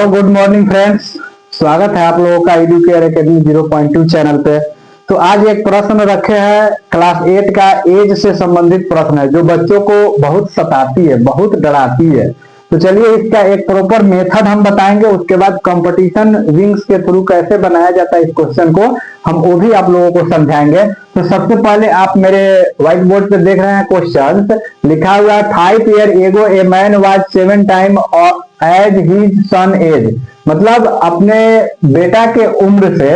Good morning friends, स्वागत है आप लोगों का एडुकेयर एकेडमी 0.2 चैनल पे। तो आज एक प्रश्न रखे हैं क्लास 8 का एज से संबंधित प्रश्न है जो बच्चों को बहुत सताती है, बहुत डराती है। तो चलिए इसका एक प्रॉपर मेथड हम बताएंगे, उसके बाद कंपटीशन विंग्स के थ्रू कैसे बनाया जाता है इस क्वेश्चन को हम वो भी आप लोगों को समझाएंगे। तो सबसे पहले आप मेरे व्हाइट बोर्ड पे देख रहे हैं क्वेश्चन लिखा हुआ है 5 year ago a man was 7 time as his son age. मतलब अपने बेटा के उम्र से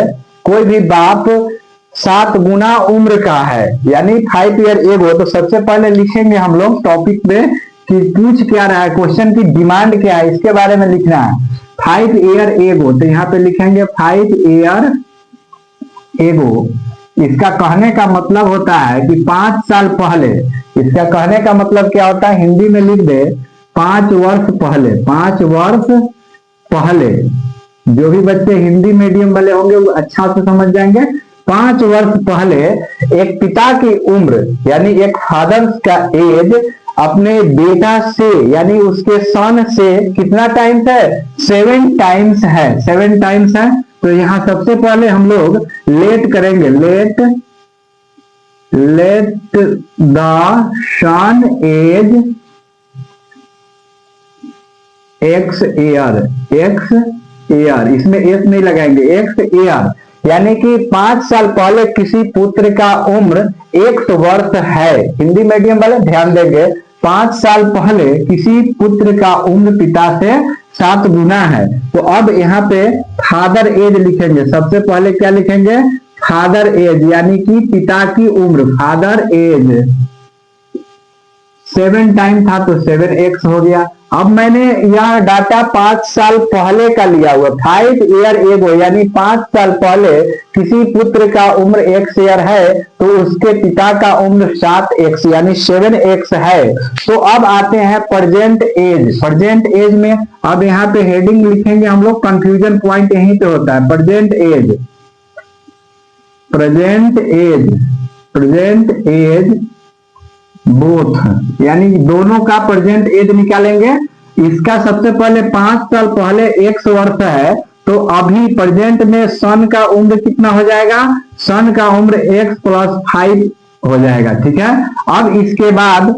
कोई भी बाप 7 गुना उम्र का है, यानी 5 ईयर एगो। तो सबसे पहले लिखेंगे हम लोग टॉपिक पे कि पूछ क्या रहा है, क्वेश्चन की डिमांड क्या है, इसके बारे में लिखना है। 5 ईयर एगो, तो यहाँ पे लिखेंगे 5 ईयर एगो। इसका कहने का मतलब होता है कि 5 साल पहले। इसका कहने का मतलब क्या होता है, हिंदी में लिख दे 5 वर्ष पहले। 5 वर्ष पहले, जो भी बच्चे हिंदी मीडियम वाले होंगे वो अच्छा से समझ जाएंगे। 5 वर्ष पहले एक पिता की उम्र यानी एक फादर का एज अपने बेटा से यानी उसके सन से कितना टाइम्स है, 7 टाइम्स है। 7 टाइम्स है। तो यहां सबसे पहले हम लोग लेट करेंगे, let the son age X year, इसमें एस नहीं लगाएंगे, एक्स ईयर, यानी कि 5 साल पहले किसी पुत्र का उम्र 1 वर्ष है। हिंदी मीडियम वाले ध्यान देंगे, 5 साल पहले किसी पुत्र का उम्र पिता से 7 गुना है। तो अब यहाँ पे फादर एज लिखेंगे। सबसे पहले क्या लिखेंगे, फादर एज, यानी कि पिता की उम्र। फादर एज 7 टाइम था तो 7x हो गया। अब मैंने यह डाटा 5 साल पहले का लिया हुआ, 5 ईयर एगो, यानी 5 साल पहले किसी पुत्र का उम्र x ईयर है तो उसके पिता का उम्र 7x यानी 7x है। तो अब आते हैं प्रेजेंट एज। प्रेजेंट एज में अब यहाँ पे हेडिंग लिखेंगे हम लोग, कंफ्यूजन पॉइंट यहीं पे होता है। Present age, present age, present age both, यानी दोनों का प्रेजेंट एज निकालेंगे। इसका सबसे पहले 5 साल पहले x वर्ष है तो अभी प्रेजेंट में सन का उम्र कितना हो जाएगा, सन का उम्र x + 5 हो जाएगा। ठीक है। अब इसके बाद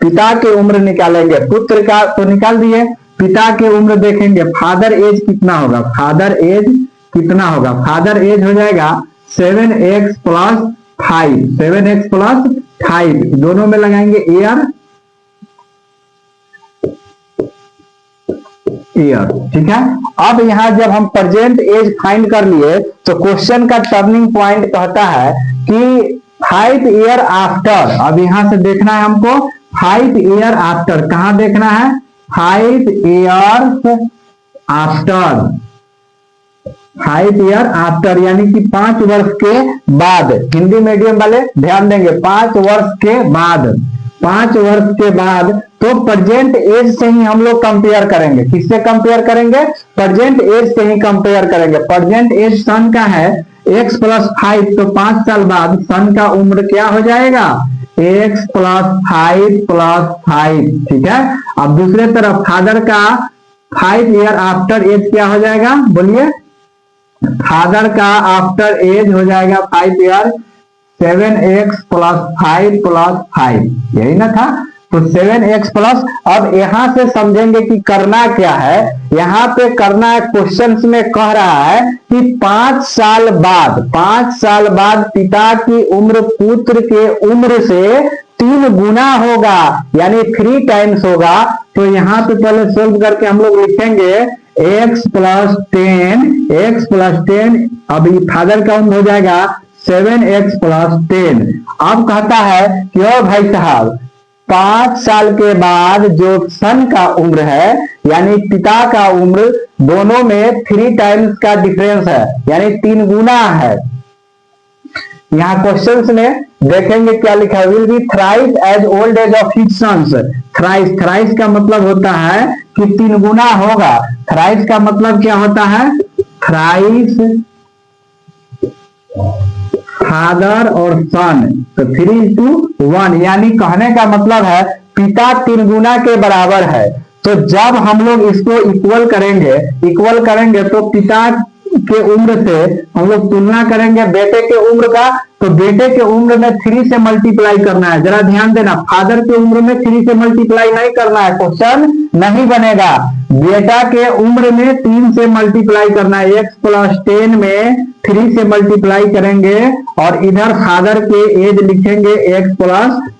पिता की उम्र निकालेंगे। पुत्र का तो निकाल दिए, पिता की उम्र देखेंगे, फादर एज कितना होगा, फादर एज कितना होगा, फादर एज हो जाएगा 7x + 5, 7x + 5, दोनों में लगाएंगे ईयर, ईयर। ठीक है। अब यहां जब हम प्रेजेंट एज फाइंड कर लिए तो क्वेश्चन का टर्निंग पॉइंट कहता है कि 5 ईयर आफ्टर। अब यहां से देखना है हमको 5 ईयर आफ्टर, कहां देखना है, 5 ईयर्स आफ्टर, 5 ईयर आफ्टर, यानी कि 5 वर्ष के बाद। हिंदी मीडियम वाले ध्यान देंगे, 5 वर्ष के बाद, 5 वर्ष के बाद। तो प्रेजेंट एज से ही हम लोग कंपेयर करेंगे। किससे कंपेयर करेंगे, प्रेजेंट एज से ही कंपेयर करेंगे। प्रेजेंट एज सन का है x + 5, तो 5 साल बाद सन का उम्र क्या हो जाएगा, x + 5 + 5। ठीक है। अब दूसरे तरफ फादर का 5 ईयर आफ्टर एज क्या हो जाएगा, बोलिए, फादर का आफ्टर एज हो जाएगा 5 ईयर, 7x + 5 + 5, यही ना था। तो 7x प्लस। अब यहां से समझेंगे कि करना क्या है। यहां पे करना है, क्वेश्चन में कह रहा है कि 5 साल बाद, 5 साल बाद पिता की उम्र पुत्र के उम्र से 3 गुना होगा, यानी 3 टाइम्स होगा। तो यहां पे पहले सोल्व करके हम लोग लिखेंगे x + 10, x + 10, अभी फादर का उम्र हो जाएगा 7x + 10। अब कहता है कि ओ भाई साहब, 5 साल के बाद जो सन का उम्र है यानी पिता का उम्र, दोनों में 3 टाइम्स का डिफरेंस है, यानी 3 गुना है। यहाँ क्वेश्चंस में देखेंगे क्या लिखा है, will be thrice as old as of his sons. Thrice, thrice का मतलब होता है कि 3 गुना होगा। थ्राइस का मतलब क्या होता है, थ्राइस फादर और सन, तो 3 × 1, यानी कहने का मतलब है पिता 3 गुना के बराबर है। तो तो जब हम लोग इसको इक्वल करेंगे तो पिता के उम्र से हम लोग तुलना करेंगे बेटे के उम्र का, तो बेटे के उम्र में 3 से मल्टीप्लाई करना है। जरा ध्यान देना, फादर के उम्र में 3 से मल्टीप्लाई नहीं करना है, क्वेश्चन नहीं बनेगा। बेटा के उम्र में 3 से मल्टीप्लाई करना है, x + 10 में 3 से मल्टीप्लाई करेंगे और इधर फादर के एज लिखेंगे x +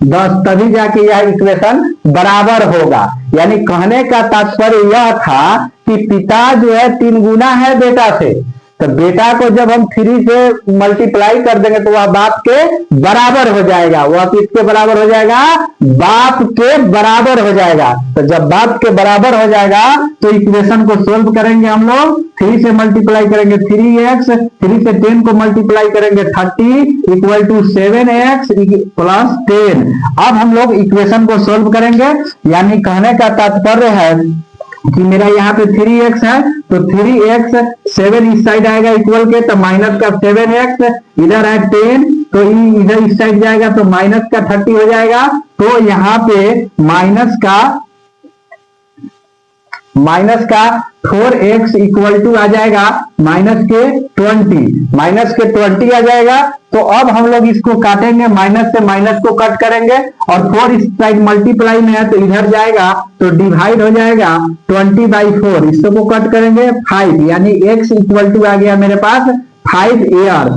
10, तभी जाके यह इक्वेशन बराबर होगा। यानी कहने का तात्पर्य यह था कि पिता जो है 3 गुना है बेटा से, तो बेटा को जब हम 3 से मल्टीप्लाई कर देंगे तो वह बाप के बराबर हो जाएगा। वह किसके बराबर हो जाएगा? बाप के बराबर हो जाएगा। तो जब बाप के बराबर हो जाएगा तो इक्वेशन को सोल्व करेंगे हम लोग। 3 से मल्टीप्लाई करेंगे 3x, 3 से 10 को मल्टीप्लाई करेंगे 30 = 7x + 10। अब हम लोग इक्वेशन को सोल्व करेंगे। यानी कहने का तात्पर्य है कि मेरा यहाँ पे 3x है, तो 3x 7 इस साइड आएगा इक्वल के, तो माइनस का 7x, इधर है 10 तो इधर इस साइड जाएगा तो माइनस का 30 हो जाएगा। तो यहाँ पे माइनस का 4x = आ जाएगा माइनस के 20 आ जाएगा। तो अब हम लोग इसको काटेंगे, माइनस से माइनस को कट करेंगे और 4 इस साइड मल्टीप्लाई में है तो इधर जाएगा तो डिवाइड हो जाएगा 20/4, इसको कट करेंगे 5, यानी x = आ गया मेरे पास 5 ईयर।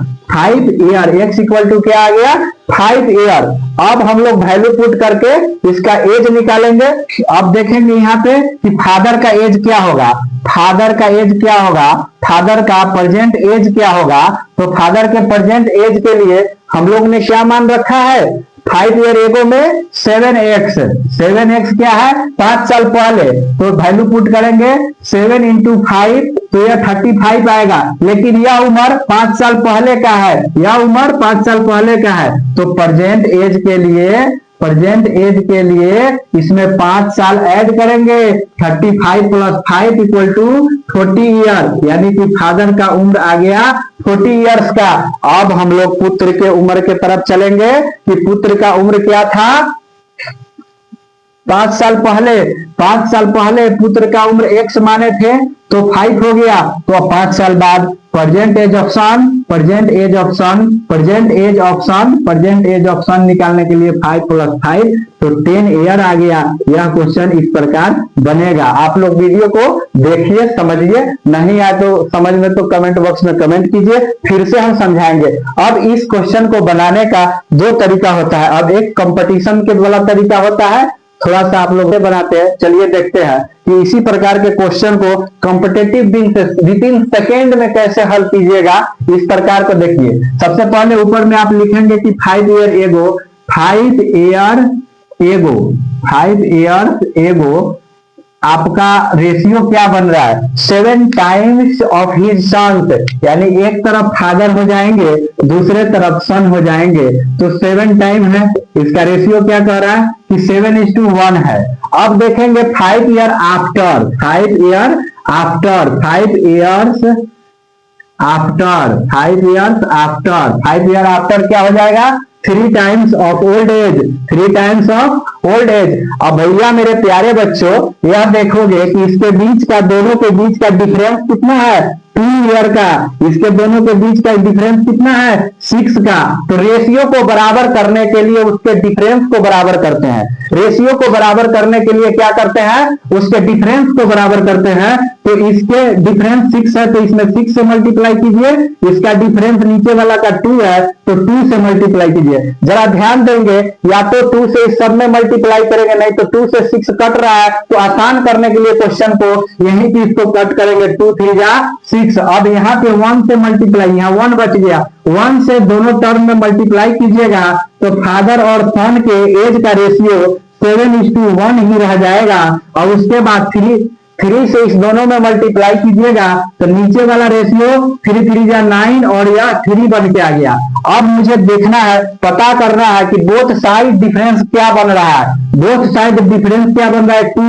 x = क्या आ गया? 5 ईयर। अब हम लोग वैल्यू पुट करके इसका एज निकालेंगे। अब देखेंगे यहाँ पे कि फादर का एज क्या होगा, फादर का प्रेजेंट एज क्या होगा। तो फादर के प्रेजेंट एज के लिए हम लोग ने क्या मान रखा है? 5 ईयर एगो में 7x क्या है? 5 साल पहले। तो वैल्यू पुट करेंगे 7 × 5 तो यह 35 आएगा। लेकिन यह उम्र 5 साल पहले का है, तो प्रेजेंट एज के लिए इसमें 5 साल ऐड करेंगे। 35 + 5 = 40 ईयर, यानी कि फादर का उम्र आ गया 40 इयर्स का। अब हम लोग पुत्र के उम्र के तरफ चलेंगे कि पुत्र का उम्र क्या था? 5 साल पहले पुत्र का उम्र x माने थे तो 5 हो गया। तो अब 5 साल बाद प्रेजेंट एज ऑप्शन निकालने के लिए 5 + 5 तो 10 ईयर आ गया। यह क्वेश्चन इस प्रकार बनेगा। आप लोग वीडियो को देखिए, समझिए, नहीं आए तो समझ में तो कमेंट बॉक्स में कमेंट कीजिए, फिर से हम समझाएंगे। अब इस क्वेश्चन को बनाने का 2 तरीका होता है। अब एक कंपटीशन के वाला तरीका होता है, थोड़ा सा आप लोग बनाते हैं, चलिए देखते हैं कि इसी प्रकार के क्वेश्चन को कॉम्पिटिटिव विदिन सेकेंड में कैसे हल कीजिएगा। इस प्रकार को देखिए। सबसे पहले ऊपर में आप लिखेंगे कि 5 ईयर एगो आपका रेशियो क्या बन रहा है? 7 टाइम्स ऑफ हिज सन्स, यानी एक तरफ फादर हो जाएंगे दूसरे तरफ सन हो जाएंगे, तो 7 टाइम है। इसका रेशियो क्या कह रहा है कि 7:1 है। अब देखेंगे 5 ईयर आफ्टर क्या हो जाएगा? 3 टाइम्स ऑफ ओल्ड एज। अब भैया मेरे प्यारे बच्चों, यह देखोगे कि इसके दोनों के बीच का डिफरेंस कितना है? 2 ईयर का। इसके दोनों के बीच का डिफरेंस कितना है? 6 का। तो रेशियो को बराबर करने के लिए उसके डिफरेंस को बराबर करते हैं। रेशियो को बराबर करने के लिए क्या करते हैं? उसके डिफरेंस को बराबर करते हैं। तो इसके डिफरेंस 6 है तो इसमें 6 से मल्टीप्लाई कीजिए। इसका डिफरेंस नीचे वाला का 2 है तो 2 से मल्टीप्लाई कीजिए। जरा ध्यान देंगे, या तो 2 से इस सब में मल्टीप्लाई करेंगे, नहीं तो 2 से 6 कट रहा है तो आसान करने के लिए क्वेश्चन को यही चीज को कट करेंगे। 2 3 जा 6। अब यहाँ पे 1 से मल्टीप्लाई, यहाँ 1 बच गया, 1 से दोनों टर्म में मल्टीप्लाई कीजिएगा तो फादर और सन के एज का रेशियो 7:1 ही रह जाएगा। और उसके बाद 3 से इस दोनों में मल्टीप्लाई कीजिएगा तो नीचे वाला रेशियो 3 3 जा 9 और यह 3 बन के आ गया। अब मुझे देखना है, पता करना है कि बोथ साइड डिफरेंस क्या बन रहा है। 2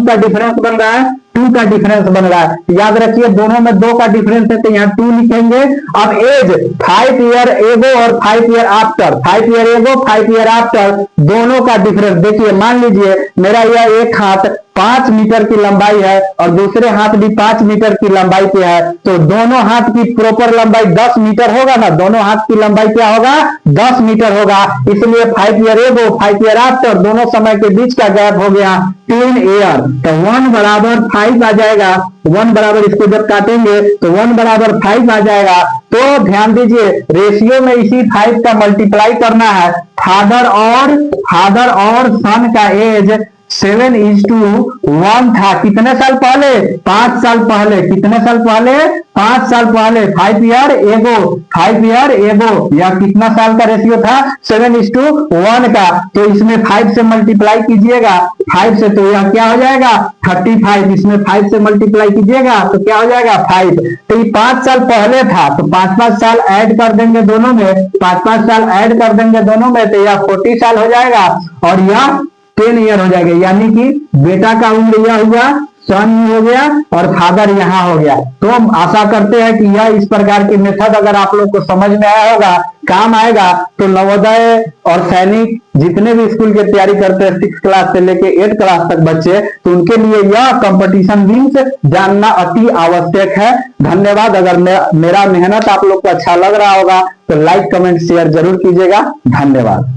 का डिफरेंस बन रहा है 2 का डिफरेंस बन रहा है। याद रखिए दोनों में 2 का डिफरेंस है तो यहाँ 2 लिखेंगे। अब एज 5 ईयर एगो और 5 ईयर आफ्टर, 5 ईयर एगो 5 ईयर आफ्टर दोनों का डिफरेंस देखिए। मान लीजिए मेरा यह एक हाथ 5 मीटर की लंबाई है और दूसरे हाथ भी 5 मीटर की लंबाई पे है, तो दोनों हाथ की प्रॉपर लंबाई 10 मीटर होगा ना। दोनों हाथ की लंबाई क्या होगा? 10 मीटर होगा। इसलिए 5 ईयर एगो 5 ईयर आफ्टर दोनों समय के बीच का गैप हो गया 10 ईयर। तो 1 बराबर 5 आ जाएगा। 1 बराबर इसको जब काटेंगे तो 1 बराबर 5 आ जाएगा। तो ध्यान दीजिए रेशियो में इसी 5 का मल्टीप्लाई करना है। फादर और सन का एज 7:1 था। कितने साल पहले? 5 साल पहले। कितने साल पहले? 5 साल पहले। 5 ईयर एगो या कितना साल का रेशियो था? 7:1 का। तो इसमें 5 से मल्टीप्लाई कीजिएगा 5 से, तो यह क्या हो जाएगा? 35। इसमें 5 से मल्टीप्लाई कीजिएगा तो क्या हो जाएगा? 5। तो ये 5 साल पहले था, तो 5-5 साल ऐड कर देंगे दोनों में, 5-5 साल ऐड कर देंगे दोनों में, तो यह 40 साल हो जाएगा और यह 10 ईयर हो जाएगा। यानी कि बेटा का उम्र यह हुआ, सन हो गया और फादर यहाँ हो गया। तो हम आशा करते हैं कि यह इस प्रकार की मेथड अगर आप लोग को समझ में आया होगा, काम आएगा। तो नवोदय और सैनिक जितने भी स्कूल की तैयारी करते हैं 6 क्लास से लेके 8 क्लास तक बच्चे, तो उनके लिए यह कंपटीशन लिंक्स जानना अति आवश्यक है। धन्यवाद। अगर मेरा मेहनत आप लोग को अच्छा लग रहा होगा तो लाइक कमेंट शेयर जरूर कीजिएगा। धन्यवाद।